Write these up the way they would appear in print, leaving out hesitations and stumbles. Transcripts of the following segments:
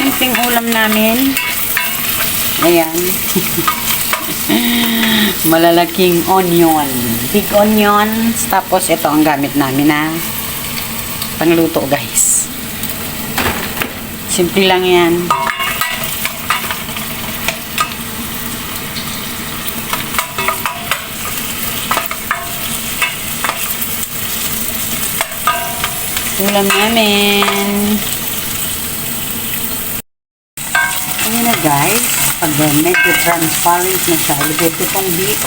simpleng ulam namin. Ayan. Malalaking onion. Big onions. Tapos ito ang gamit namin na pangluto, guys. Simple lang yan. Ulam namin. Ayan na, guys. Pag medyo transparent na siya, ilagay ko itong beef.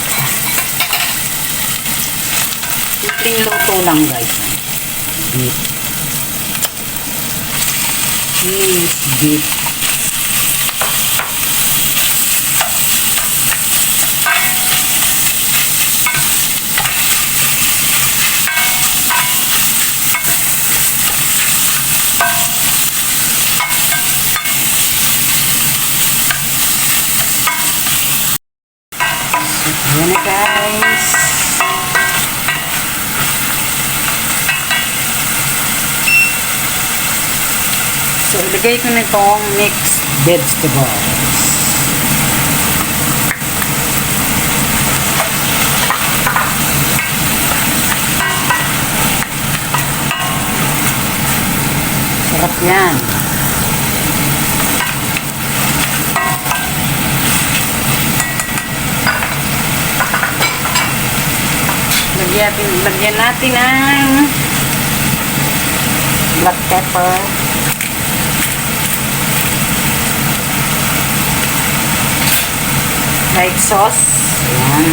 Simpleng luto lang, guys. Beef. Beef. Ayan na, guys. So, ilagay ko na itong mixed vegetables. Sarap yan. Lagyan natin ng black pepper, light sauce. Ayan.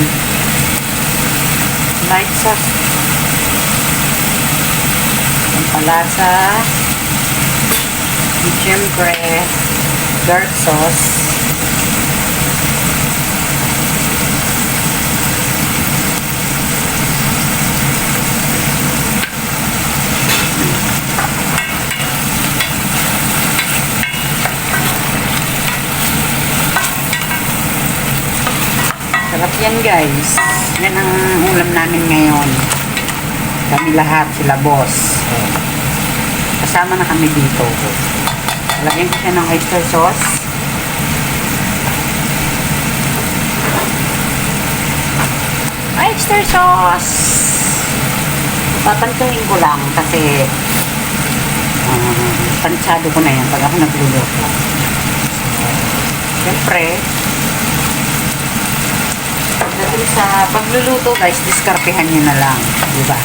Light sauce, pampalasa, at syempre dark sauce. Sarap yan, guys. Yan ang ulam namin ngayon. Kami lahat, sila boss. Kasama na kami dito. Lagyan ko siya ng oyster sauce. Oyster sauce! Papantuhin ko lang kasi pantsado ko na yan pag ako nagluluto. Siyempre, pagdating sa pagluluto, guys, diskartehan nyo na lang, diba?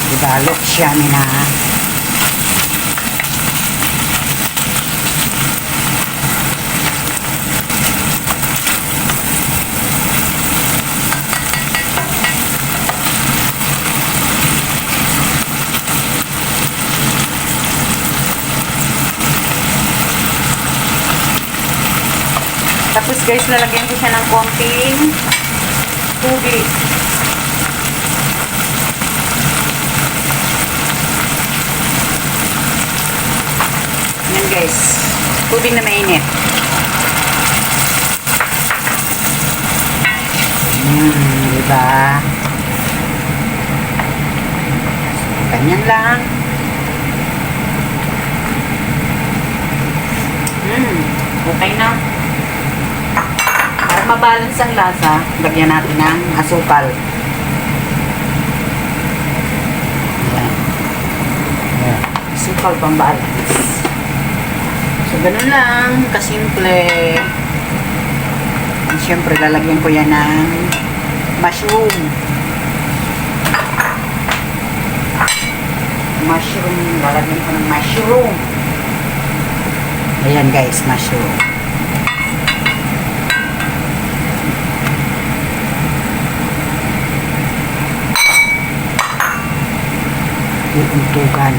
Diba, look yummy na. Tapos, guys, lalagyan ko siya ng konting tubig. Yan, guys. Tubig na mainit. Diba? Ganyan lang. Okay na. Mabalance ang lasa, lagyan natin ng asukal. Asukal pang balance. So, ganun lang, kasimple. And syempre, lalagyan ko yan ng mushroom. Lalagyan ko ng mushroom. Ayan, guys, mushroom. Untugan,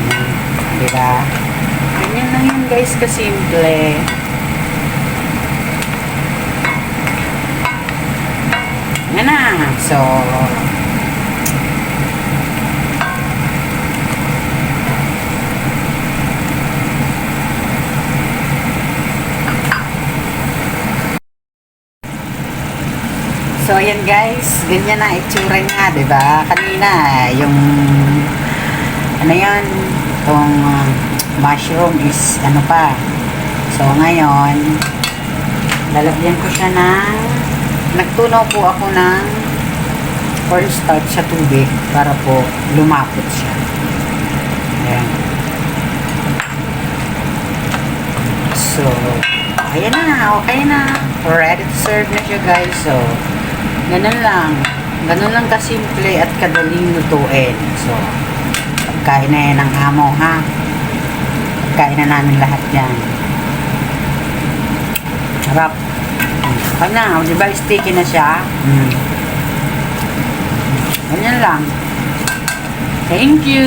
diba? Ganyan lang yan, guys, kasimple. Yan na. So, ayan, guys, ganyan na itsura niya, diba? Kanina, yung ano yan, itong mushroom is ano pa. So, ngayon, lalagyan ko siya ng, nagtunaw po ako ng cornstarch sa tubig para po lumapot siya. Ayan. So, ayan na, okay na. Ready to serve na siya, guys. So, ganun lang. Ganun lang kasimple at kadaling lutuin. So, pagkain na yan ng amo, ha? Pagkain na namin lahat yan. Harap. Okay na, di ba sticky na siya? Ganyan lang. Thank you!